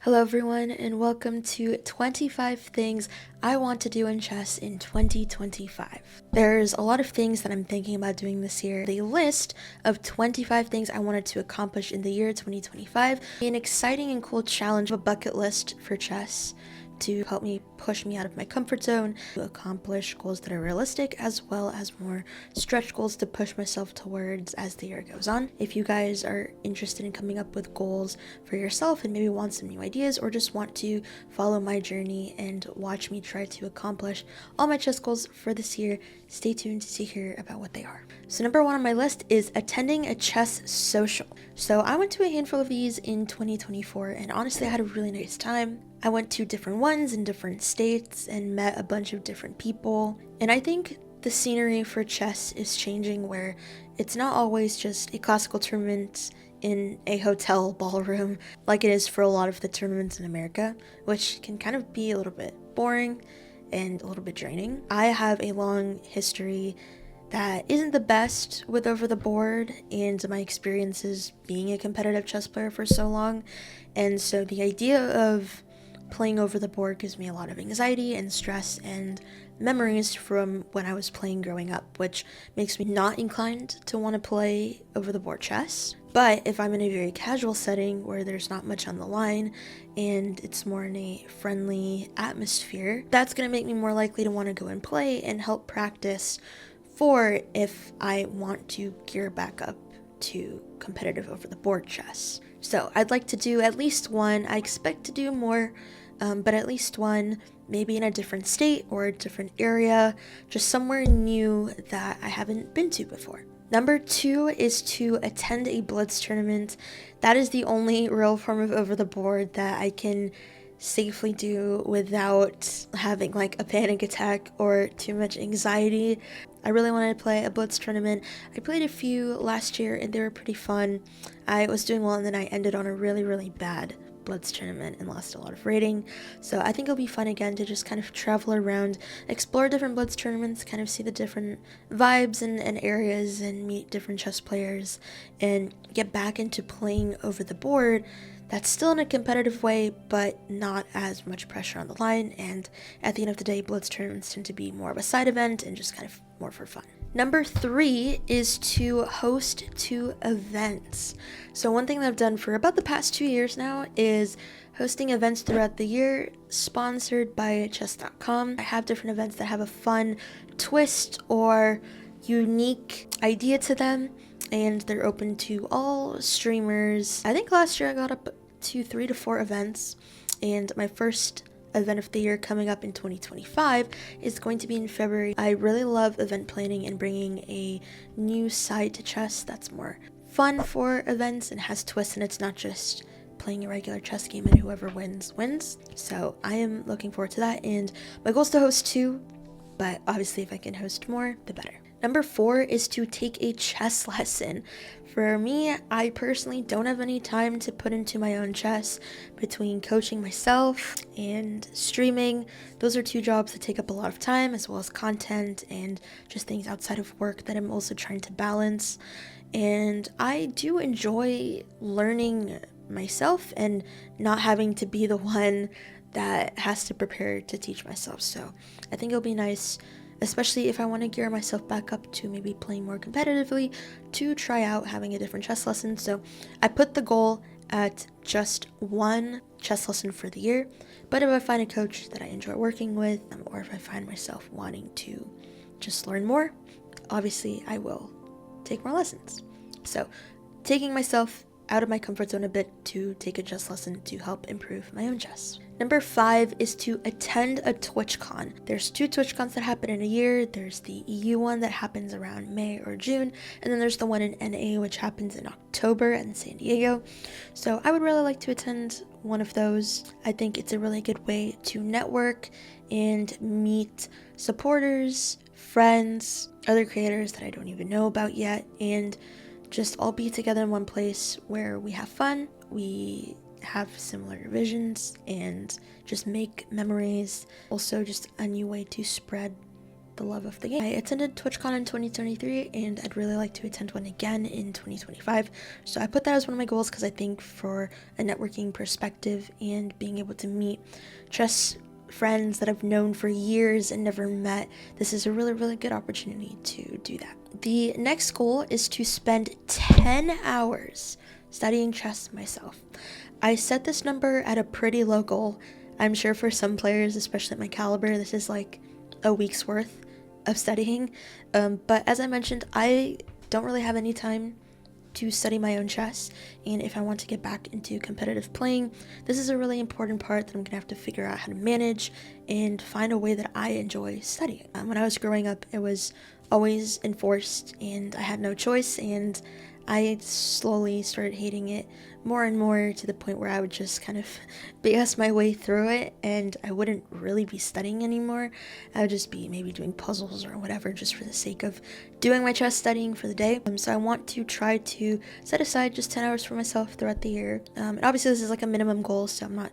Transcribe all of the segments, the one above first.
Hello everyone and welcome to 25 things I want to do in chess in 2025. There's a lot of things that I'm thinking about doing this year. The list of 25 things I wanted to accomplish in the year 2025. An exciting and cool challenge, a bucket list for chess to help me push me out of my comfort zone, to accomplish goals that are realistic, as well as more stretch goals to push myself towards as the year goes on. If you guys are interested in coming up with goals for yourself and maybe want some new ideas, or just want to follow my journey and watch me try to accomplish all my chess goals for this year, stay tuned to hear about what they are. So number one on my list is attending a chess social. So I went to a handful of these in 2024 and honestly I had a really nice time. I went to different ones in different states and met a bunch of different people. And I think the scenery for chess is changing, where it's not always just a classical tournament in a hotel ballroom like it is for a lot of the tournaments in America, which can kind of be a little bit boring and a little bit draining. I have a long history that isn't the best with over the board and my experiences being a competitive chess player for so long. And so the idea of playing over the board gives me a lot of anxiety and stress and memories from when I was playing growing up, which makes me not inclined to want to play over the board chess. But if I'm in a very casual setting where there's not much on the line and it's more in a friendly atmosphere, that's going to make me more likely to want to go and play and help practice for if I want to gear back up to competitive over the board chess. So I'd like to do at least one. I expect to do more, but at least one, maybe in a different state or a different area, just somewhere new that I haven't been to before. Number two is to attend a Blitz tournament. That is the only real form of over the board that I can safely do without having like a panic attack or too much anxiety. I really wanted to play a Blitz tournament. I played a few last year and they were pretty fun. I was doing well and then I ended on a really bad Blitz tournament and lost a lot of rating. So I think it'll be fun again to just kind of travel around, explore different Blitz tournaments, kind of see the different vibes and areas and meet different chess players and get back into playing over the board. That's still in a competitive way, but not as much pressure on the line. And at the end of the day, Blitz tournaments tend to be more of a side event and just kind of more for fun. Number three is to host 2 events. So one thing that I've done for about the past 2 years now is hosting events throughout the year sponsored by chess.com. I have different events that have a fun twist or unique idea to them, and they're open to all streamers. I think last year I got up to 3 to 4 events, and my first event of the year coming up in 2025 is going to be in February. I really love event planning and bringing a new side to chess that's more fun for events and has twists, and it's not just playing a regular chess game and whoever wins. So I am looking forward to that, and my goal is to host 2, but obviously if I can host more, the better. Number 4 is to take a chess lesson. For me, I personally don't have any time to put into my own chess. Between coaching myself and streaming, those are 2 jobs that take up a lot of time, as well as content and just things outside of work that I'm also trying to balance. And I do enjoy learning myself and not having to be the one that has to prepare to teach myself. So I think it'll be nice, especially if I want to gear myself back up to maybe playing more competitively, to try out having a different chess lesson. So I put the goal at just 1 chess lesson for the year, but if I find a coach that I enjoy working with, or if I find myself wanting to just learn more, obviously I will take more lessons. So taking myself out of my comfort zone a bit to take a chess lesson to help improve my own chess. Number 5 is to attend a TwitchCon. There's 2 TwitchCons that happen in a year. There's the EU one that happens around May or June, and then there's the one in NA which happens in October in San Diego. So I would really like to attend one of those. I think it's a really good way to network and meet supporters, friends, other creators that I don't even know about yet, and just all be together in one place where we have fun, we have similar visions, and just make memories. Also just a new way to spread the love of the game. I attended TwitchCon in 2023, and I'd really like to attend one again in 2025. So I put that as one of my goals because I think for a networking perspective and being able to meet chess friends that I've known for years and never met, this is a really, really good opportunity to do that. The next goal is to spend 10 hours studying chess myself. I set this number at a pretty low goal. I'm sure for some players, especially at my caliber, this is like a week's worth of studying. But as I mentioned, I don't really have any time to study my own chess, and if I want to get back into competitive playing, this is a really important part that I'm gonna have to figure out how to manage and find a way that I enjoy studying. When I was growing up, it was always enforced and I had no choice, and I slowly started hating it more and more to the point where I would just kind of BS my way through it and I wouldn't really be studying anymore. I would just be maybe doing puzzles or whatever just for the sake of doing my chess studying for the day. So I want to try to set aside just 10 hours for myself throughout the year. And obviously this is like a minimum goal, so I'm not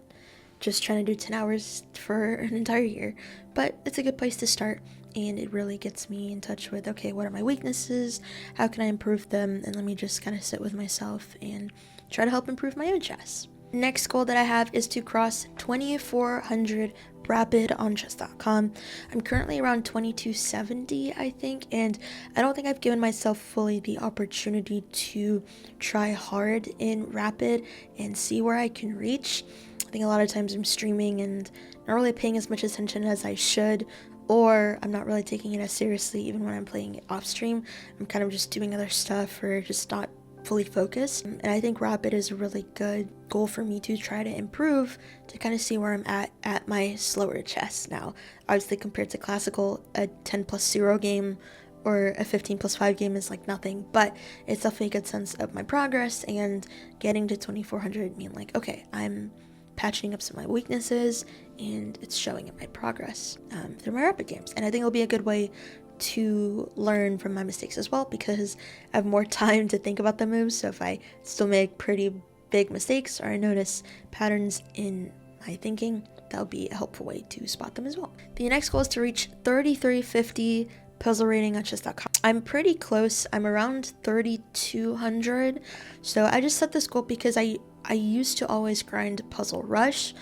just trying to do 10 hours for an entire year, but it's a good place to start. And it really gets me in touch with, okay, what are my weaknesses? How can I improve them? And let me just kind of sit with myself and try to help improve my own chess. Next goal that I have is to cross 2,400 rapid on chess.com. I'm currently around 2270, I think, and I don't think I've given myself fully the opportunity to try hard in rapid and see where I can reach. I think a lot of times I'm streaming and not really paying as much attention as I should, or I'm not really taking it as seriously even when I'm playing it off stream. I'm kind of just doing other stuff or just not fully focused. And I think rapid is a really good goal for me to try to improve, to kind of see where I'm at my slower chess now. Obviously compared to classical, a 10+0 game or a 15+5 game is like nothing, but it's definitely a good sense of my progress, and getting to 2,400 mean like, okay, I'm patching up some of my weaknesses and it's showing in my progress through my rapid games. And I think it'll be a good way to learn from my mistakes as well, because I have more time to think about the moves. So if I still make pretty big mistakes or I notice patterns in my thinking, that'll be a helpful way to spot them as well. The next goal is to reach 3350 puzzle rating on chess.com. I'm pretty close. I'm around 3,200. So I just set this goal because I used to always grind Puzzle Rush,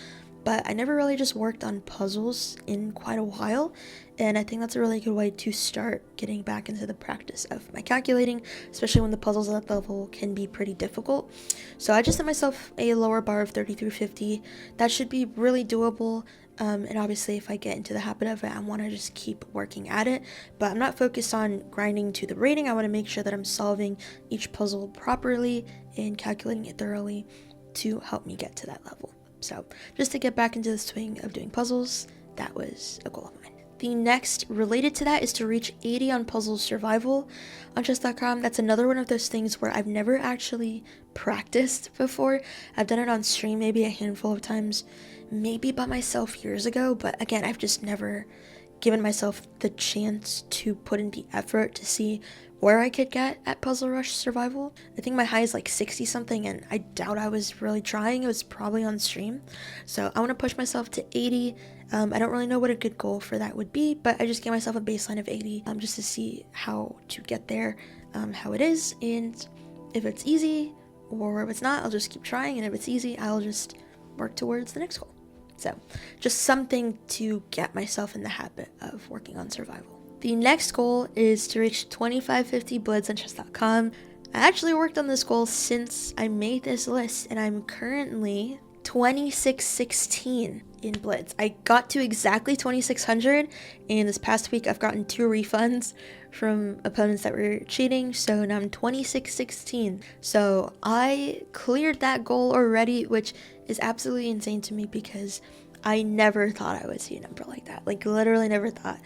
but I never really just worked on puzzles in quite a while, and I think that's a really good way to start getting back into the practice of my calculating, especially when the puzzles at that level can be pretty difficult. So I just set myself a lower bar of 3,350. That should be really doable, and obviously if I get into the habit of it, I want to just keep working at it, but I'm not focused on grinding to the rating. I want to make sure that I'm solving each puzzle properly and calculating it thoroughly to help me get to that level. So just to get back into the swing of doing puzzles, that was a goal of mine. The next related to that is to reach 80 on puzzle survival on chess.com. That's another one of those things where I've never actually practiced before. I've done it on stream maybe a handful of times, maybe by myself years ago, but again, I've just never given myself the chance to put in the effort to see where I could get at Puzzle Rush Survival. I think my high is like 60 something, and I doubt I was really trying. It was probably on stream. So I want to push myself to 80. I don't really know what a good goal for that would be, but I just gave myself a baseline of 80 just to see how to get there, how it is, and if it's easy or if it's not, I'll just keep trying, and if it's easy, I'll just work towards the next goal. So just something to get myself in the habit of working on survival. The next goal is to reach 2550 Blitz on chess.com. I actually worked on this goal since I made this list, and I'm currently 2616 in Blitz. I got to exactly 2600, and this past week I've gotten 2 refunds from opponents that were cheating, so now I'm 2616. So I cleared that goal already, which is absolutely insane to me because I never thought I would see a number like that. Like literally never thought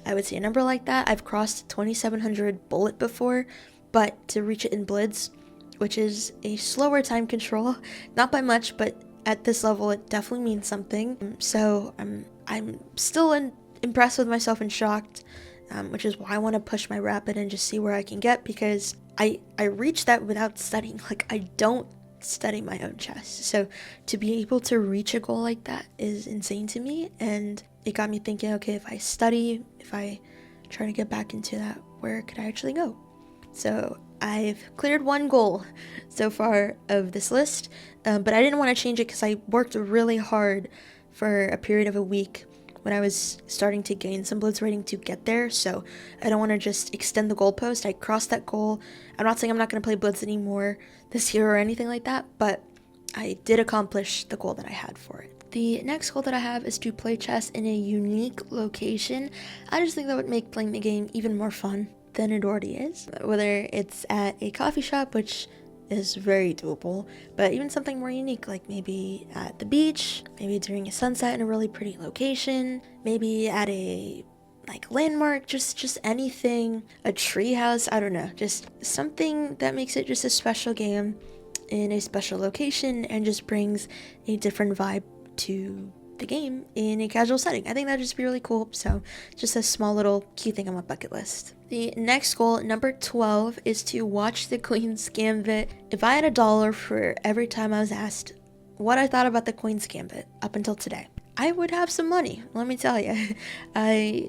I would see a number like that. I've crossed 2700 bullet before, but to reach it in Blitz, which is a slower time control, not by much, but at this level it definitely means something. So I'm still impressed with myself and shocked, which is why I want to push my rapid and just see where I can get, because I reached that without studying. Like I don't study my own chess, so to be able to reach a goal like that is insane to me, and it got me thinking, okay, if I study, if I trying to get back into that. Where could I actually go? So I've cleared one goal so far of this list, but I didn't want to change it because I worked really hard for a period of a week when I was starting to gain some Blitz rating to get there, so I don't want to just extend the goalpost. I crossed that goal. I'm not saying I'm not going to play Blitz anymore this year or anything like that, but I did accomplish the goal that I had for it. The next goal that I have is to play chess in a unique location. I just think that would make playing the game even more fun than it already is. Whether it's at a coffee shop, which is very doable, but even something more unique, like maybe at the beach, maybe during a sunset in a really pretty location, maybe at a landmark, just anything, a tree house, I don't know, just something that makes it just a special game in a special location and just brings a different vibe to the game in a casual setting. I think that'd just be really cool. So just a small little cute thing on my bucket list. The next goal, number 12, is to watch the Queen's Gambit. If I had $1 for every time I was asked what I thought about the Queen's Gambit up until today, I would have some money, let me tell you. I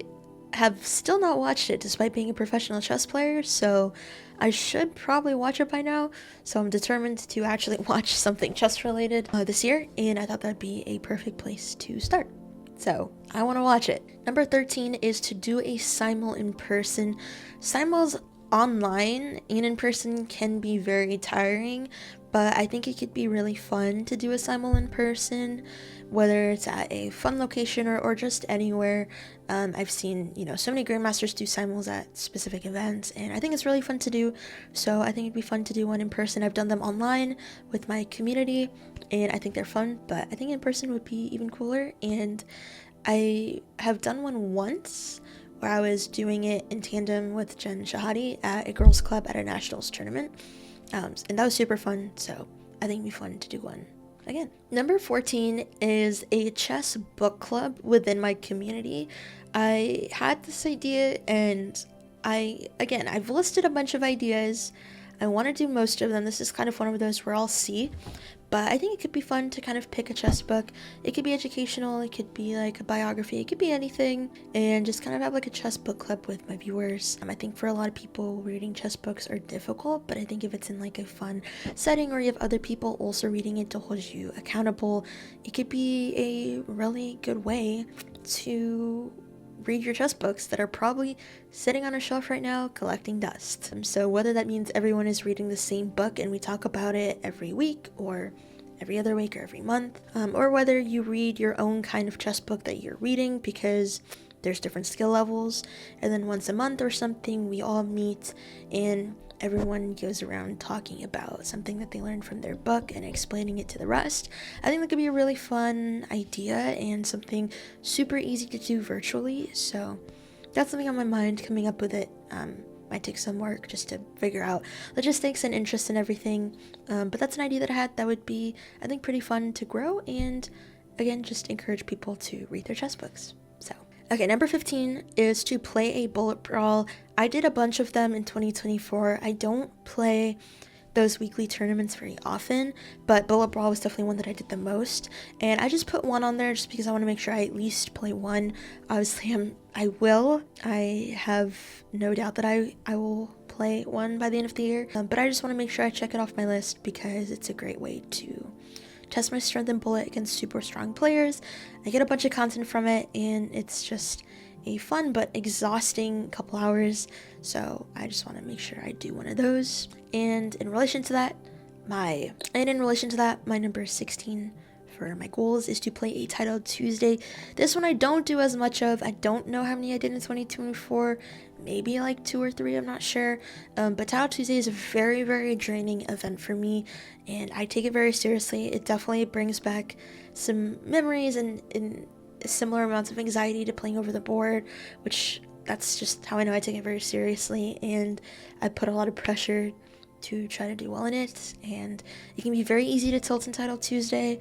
have still not watched it despite being a professional chess player, so I should probably watch it by now. So I'm determined to actually watch something chess related this year, and I thought that'd be a perfect place to start. So I want to watch it. Number 13 is to do a simul in person. Simuls online and in person can be very tiring, but I think it could be really fun to do a simul in person, whether it's at a fun location or just anywhere. I've seen, so many Grandmasters do simuls at specific events, and I think it's really fun to do, so I think it'd be fun to do one in person. I've done them online with my community, and I think they're fun, but I think in person would be even cooler, and I have done one once where I was doing it in tandem with Jen Shahadi at a girls club at a nationals tournament, and that was super fun, so I think it'd be fun to do one again. Number 14 is a chess book club within my community. I had this idea, and I've listed a bunch of ideas. I want to do most of them. This is kind of one of those where I'll see, but I think it could be fun to kind of pick a chess book. It could be educational, it could be like a biography, it could be anything, and just kind of have like a chess book club with my viewers. I think for a lot of people, reading chess books are difficult, but I think if it's in like a fun setting or you have other people also reading it to hold you accountable, it could be a really good way to read your chess books that are probably sitting on a shelf right now collecting dust. So whether that means everyone is reading the same book and we talk about it every week or every other week or every month, or whether you read your own kind of chess book that you're reading because there's different skill levels, and then once a month or something we all meet and everyone goes around talking about something that they learned from their book and explaining it to the rest. I think that could be a really fun idea and something super easy to do virtually, so that's something on my mind. Coming up with it might take some work just to figure out logistics and interest in everything, but that's an idea that I had that would be, I think, pretty fun to grow, and again, just encourage people to read their chess books. Okay, number 15 is to play a bullet brawl. I did a bunch of them in 2024. I don't play those weekly tournaments very often, but bullet brawl was definitely one that I did the most, and I just put one on there just because I want to make sure I at least play one. Obviously I have no doubt that I will play one by the end of the year, but I just want to make sure I check it off my list because it's a great way to test my strength in bullet against super strong players. I get a bunch of content from it, and it's just a fun but exhausting couple hours, so I just want to make sure I do one of those. And in relation to that, my number 16 for my goals is to play a titled Tuesday. This one I don't do as much of. I don't know how many I did in 2024, maybe like 2 or 3, I'm not sure, but Titled Tuesday is a very, very draining event for me, and I take it very seriously. It definitely brings back some memories and similar amounts of anxiety to playing over the board, which that's just how I know I take it very seriously, and I put a lot of pressure to try to do well in it, and it can be very easy to tilt in Titled Tuesday.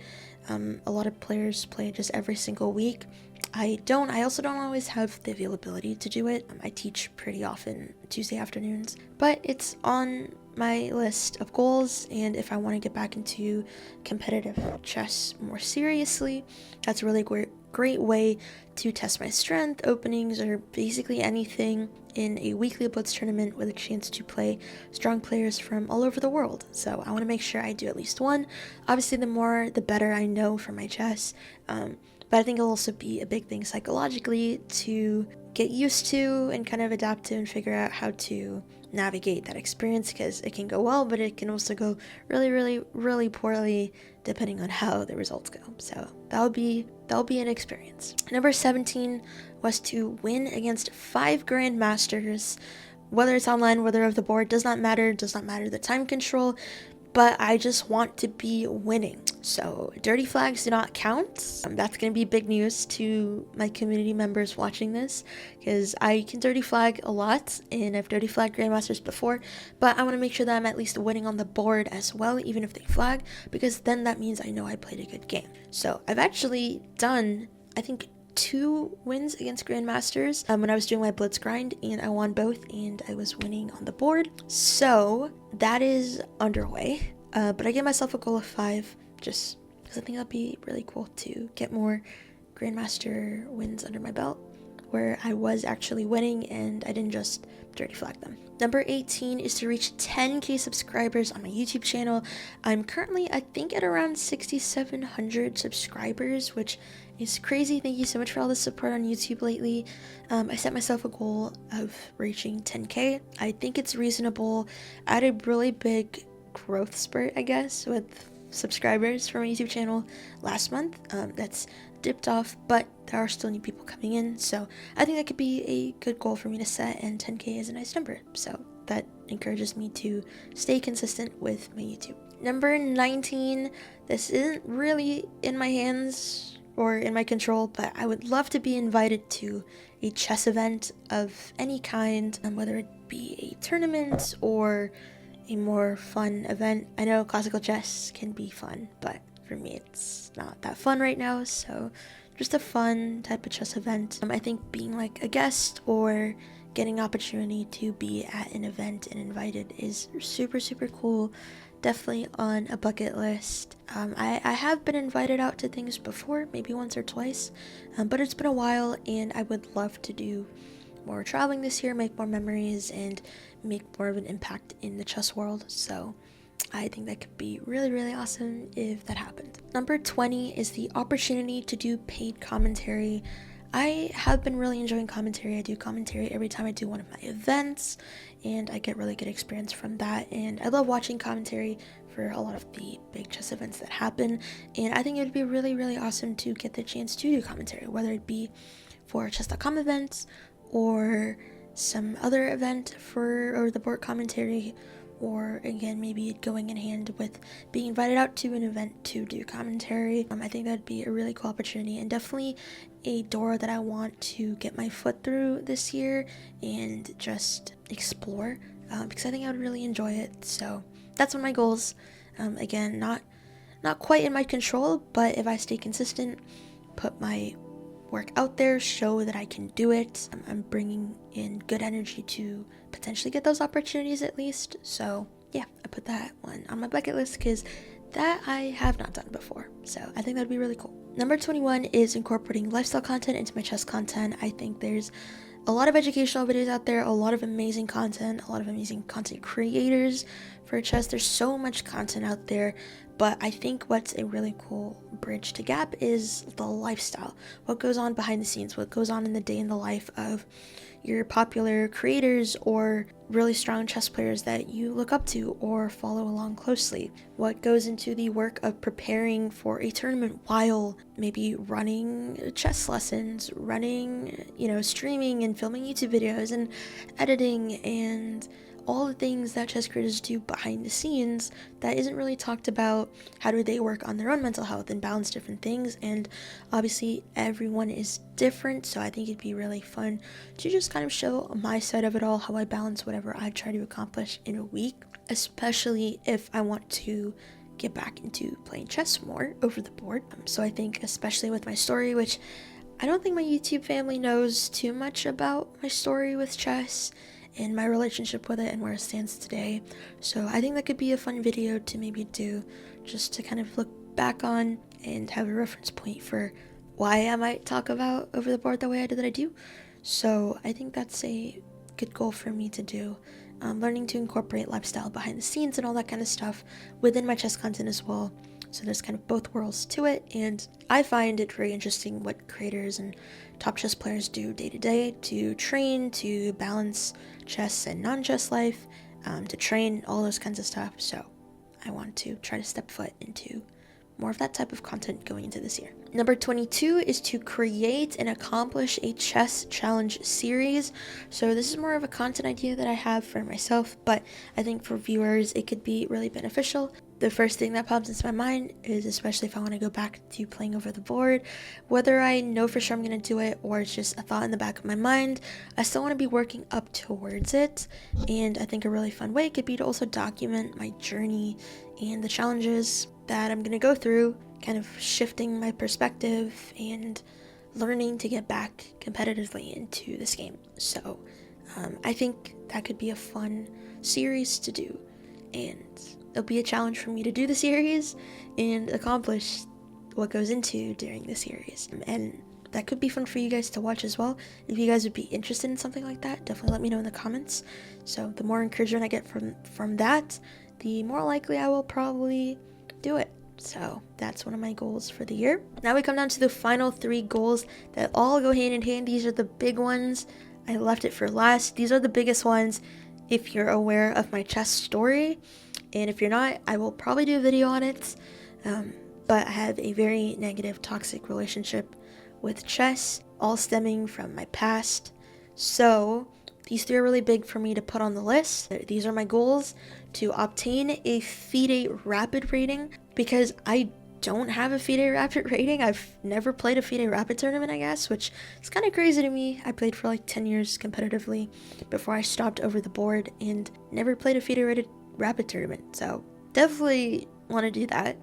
A lot of players play it just every single week. I also don't always have the availability to do it. I teach pretty often Tuesday afternoons, but it's on my list of goals, and if I want to get back into competitive chess more seriously, that's a really great way to test my strength, openings, or basically anything in a weekly Blitz tournament with a chance to play strong players from all over the world. So I want to make sure I do at least one. Obviously, the more, the better I know for my chess. But I think it'll also be a big thing psychologically to get used to and kind of adapt to and figure out how to navigate that experience, because it can go well, but it can also go really, really, really poorly depending on how the results go. So that'll be an experience. Number 17 was to win against 5 Grandmasters. Whether it's online, whether off the board, does not matter the time control, but I just want to be winning. So dirty flags do not count. That's going to be big news to my community members watching this, because I can dirty flag a lot, and I've dirty flagged Grandmasters before, but I want to make sure that I'm at least winning on the board as well, even if they flag, because then that means I know I played a good game. So I've actually done, I think, 2 wins against Grandmasters when I was doing my Blitz grind, and I won both, and I was winning on the board. So that is underway, but I gave myself a goal of 5, just because I think that'd be really cool to get more Grandmaster wins under my belt, where I was actually winning and I didn't just dirty flag them. Number 18 is to reach 10k subscribers on my YouTube channel. I'm currently, I think, at around 6,700 subscribers, which is crazy. Thank you so much for all the support on YouTube lately. I set myself a goal of reaching 10k. I think it's reasonable. I had a really big growth spurt, I guess, with subscribers for my YouTube channel last month. That's dipped off, but there are still new people coming in, so I think that could be a good goal for me to set, and 10k is a nice number, so that encourages me to stay consistent with my YouTube. Number 19, this isn't really in my hands or in my control, but I would love to be invited to a chess event of any kind, whether it be a tournament or a more fun event. I know classical chess can be fun, but for me it's not that fun right now, so just a fun type of chess event. I think being like a guest or getting opportunity to be at an event and invited is super, super cool. Definitely on a bucket list. I have been invited out to things before, maybe once or twice, but it's been a while, and I would love to do more traveling this year, make more memories, and make more of an impact in the chess world. So I think that could be really, really awesome if that happened. Number 20 is the opportunity to do paid commentary. I have been really enjoying commentary. I do commentary every time I do one of my events, and I get really good experience from that, and I love watching commentary for a lot of the big chess events that happen, and I think it would be really, really awesome to get the chance to do commentary, whether it be for chess.com events or some other event for the board commentary, or again, maybe going in hand with being invited out to an event to do commentary. I think that'd be a really cool opportunity, and definitely a door that I want to get my foot through this year and just explore, because I think I would really enjoy it. So that's one of my goals. Again, not quite in my control, but if I stay consistent, put my work out there, show that I can do it, I'm bringing in good energy to potentially get those opportunities at least. So yeah, I put that one on my bucket list because that I have not done before, so I think that'd be really cool. Number 21 is incorporating lifestyle content into my chess content. I think there's a lot of educational videos out there, a lot of amazing content, a lot of amazing content creators for chess. There's so much content out there, but I think what's a really cool bridge to gap is the lifestyle. What goes on behind the scenes, what goes on in the day in the life of your popular creators or really strong chess players that you look up to or follow along closely. What goes into the work of preparing for a tournament while maybe running chess lessons, running, streaming and filming YouTube videos and editing and all the things that chess creators do behind the scenes that isn't really talked about. How do they work on their own mental health and balance different things? And obviously everyone is different, so I think it'd be really fun to just kind of show my side of it all, how I balance whatever I try to accomplish in a week, especially if I want to get back into playing chess more over the board. So I think especially with my story, which I don't think my YouTube family knows too much about my story with chess and my relationship with it and where it stands today. So I think that could be a fun video to maybe do, just to kind of look back on and have a reference point for why I might talk about over the board the way that I do. So I think that's a good goal for me to do. Learning to incorporate lifestyle behind the scenes and all that kind of stuff within my chess content as well. So there's kind of both worlds to it, and I find it very interesting what creators and top chess players do day to day to train, to balance chess and non-chess life, to train, all those kinds of stuff. So I want to try to step foot into more of that type of content going into this year. Number 22 is to create and accomplish a chess challenge series. So this is more of a content idea that I have for myself, but I think for viewers it could be really beneficial. The first thing that pops into my mind is, especially if I want to go back to playing over the board, whether I know for sure I'm going to do it or it's just a thought in the back of my mind, I still want to be working up towards it. And I think a really fun way could be to also document my journey and the challenges that I'm going to go through, kind of shifting my perspective and learning to get back competitively into this game. So I think that could be a fun series to do, and it'll be a challenge for me to do the series and accomplish what goes into during the series. And that could be fun for you guys to watch as well. If you guys would be interested in something like that, definitely let me know in the comments. So the more encouragement I get from that, the more likely I will probably do it. So that's one of my goals for the year. Now we come down to the final 3 goals that all go hand in hand. These are the big ones. I left it for last. These are the biggest ones if you're aware of my chess story. And if you're not, I will probably do a video on it. But I have a very negative, toxic relationship with chess, all stemming from my past. So these 3 are really big for me to put on the list. These are my goals: to obtain a FIDE rapid rating, because I don't have a FIDE rapid rating. I've never played a FIDE rapid tournament, I guess, which is kind of crazy to me. I played for like 10 years competitively before I stopped over the board and never played a FIDE rated rapid tournament. So definitely want to do that.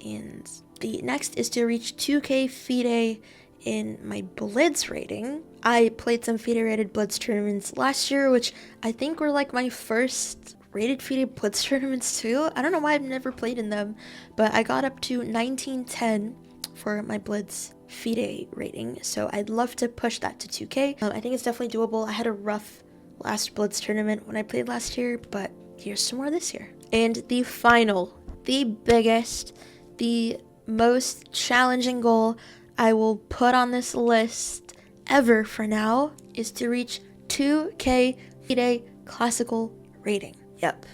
And the next is to reach 2k FIDE in my Blitz rating. I played some FIDE rated Blitz tournaments last year, which I think were like my first rated FIDE Blitz tournaments too. I don't know why I've never played in them, but I got up to 1910 for my Blitz FIDE rating, so I'd love to push that to 2k. I think it's definitely doable. I had a rough last Blitz tournament when I played last year, but here's some more this year. And the final, the biggest, the most challenging goal I will put on this list ever for now is to reach 2k FIDE classical rating. Yep,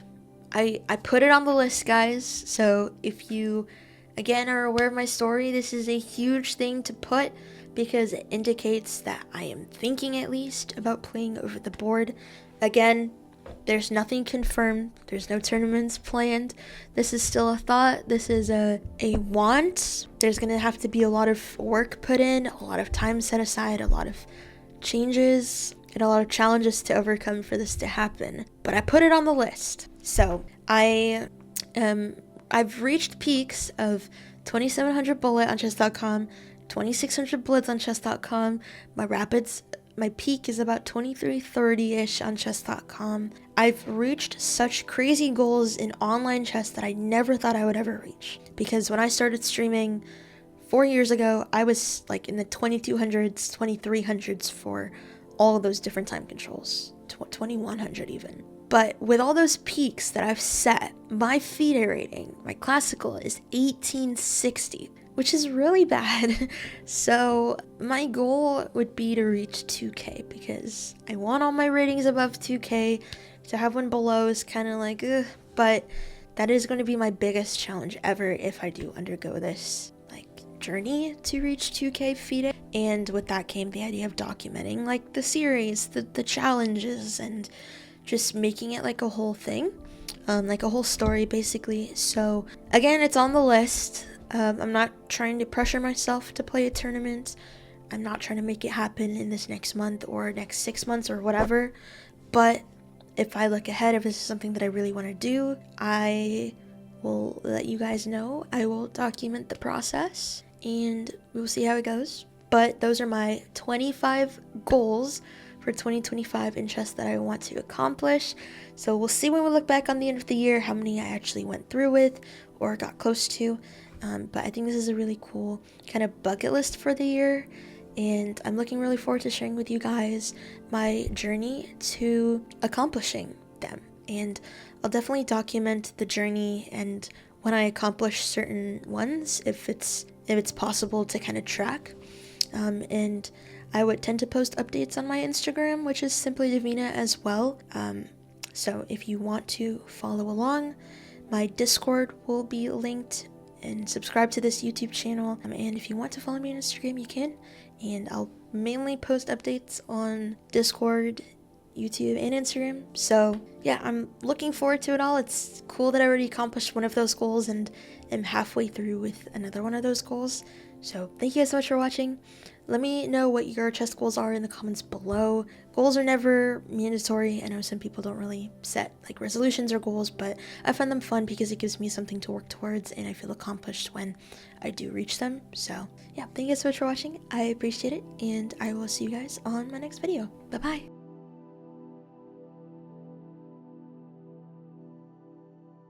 I put it on the list, guys. So if you again are aware of my story, this is a huge thing to put, because it indicates that I am thinking at least about playing over the board. Again, there's nothing confirmed, there's no tournaments planned. This is still a thought, this is a want. There's gonna have to be a lot of work put in, a lot of time set aside, a lot of changes, and a lot of challenges to overcome for this to happen. But I put it on the list. So I've reached peaks of 2700 bullet on chess.com, 2600 blitz on chess.com. My peak is about 2330-ish on chess.com. I've reached such crazy goals in online chess that I never thought I would ever reach. Because when I started streaming 4 years ago, I was like in the 2200s, 2300s for all of those different time controls, 2100 even. But with all those peaks that I've set, my FIDE rating, my classical, is 1860, which is really bad. So my goal would be to reach 2k, because I want all my ratings above 2k. To have one below is kind of like, ugh, but that is going to be my biggest challenge ever if I do undergo this journey to reach 2k FIDE. And with that came the idea of documenting like the series, the challenges, and just making it like a whole thing, like a whole story basically. So again, it's on the list. I'm not trying to pressure myself to play a tournament. I'm not trying to make it happen in this next month or next 6 months or whatever, but if I look ahead, if this is something that I really want to do, I will let you guys know. I will document the process and we'll see how it goes. But those are my 25 goals for 2025 in chess that I want to accomplish. So we'll see when we look back on the end of the year how many I actually went through with or got close to. But I think this is a really cool kind of bucket list for the year, and I'm looking really forward to sharing with you guys my journey to accomplishing them. And I'll definitely document the journey and when I accomplish certain ones, if it's possible to kind of track. And I would tend to post updates on my Instagram, which is simply Davina as well. So if you want to follow along, my Discord will be linked, and subscribe to this YouTube channel. And if you want to follow me on Instagram, you can. And I'll mainly post updates on Discord, YouTube, and Instagram. So yeah, I'm looking forward to it all. It's cool that I already accomplished one of those goals and am halfway through with another one of those goals. So thank you guys so much for watching. Let me know what your chess goals are in the comments below. Goals are never mandatory. I know some people don't really set like resolutions or goals, but I find them fun because it gives me something to work towards and I feel accomplished when I do reach them. So yeah, thank you guys so much for watching. I appreciate it, and I will see you guys on my next video. Bye bye.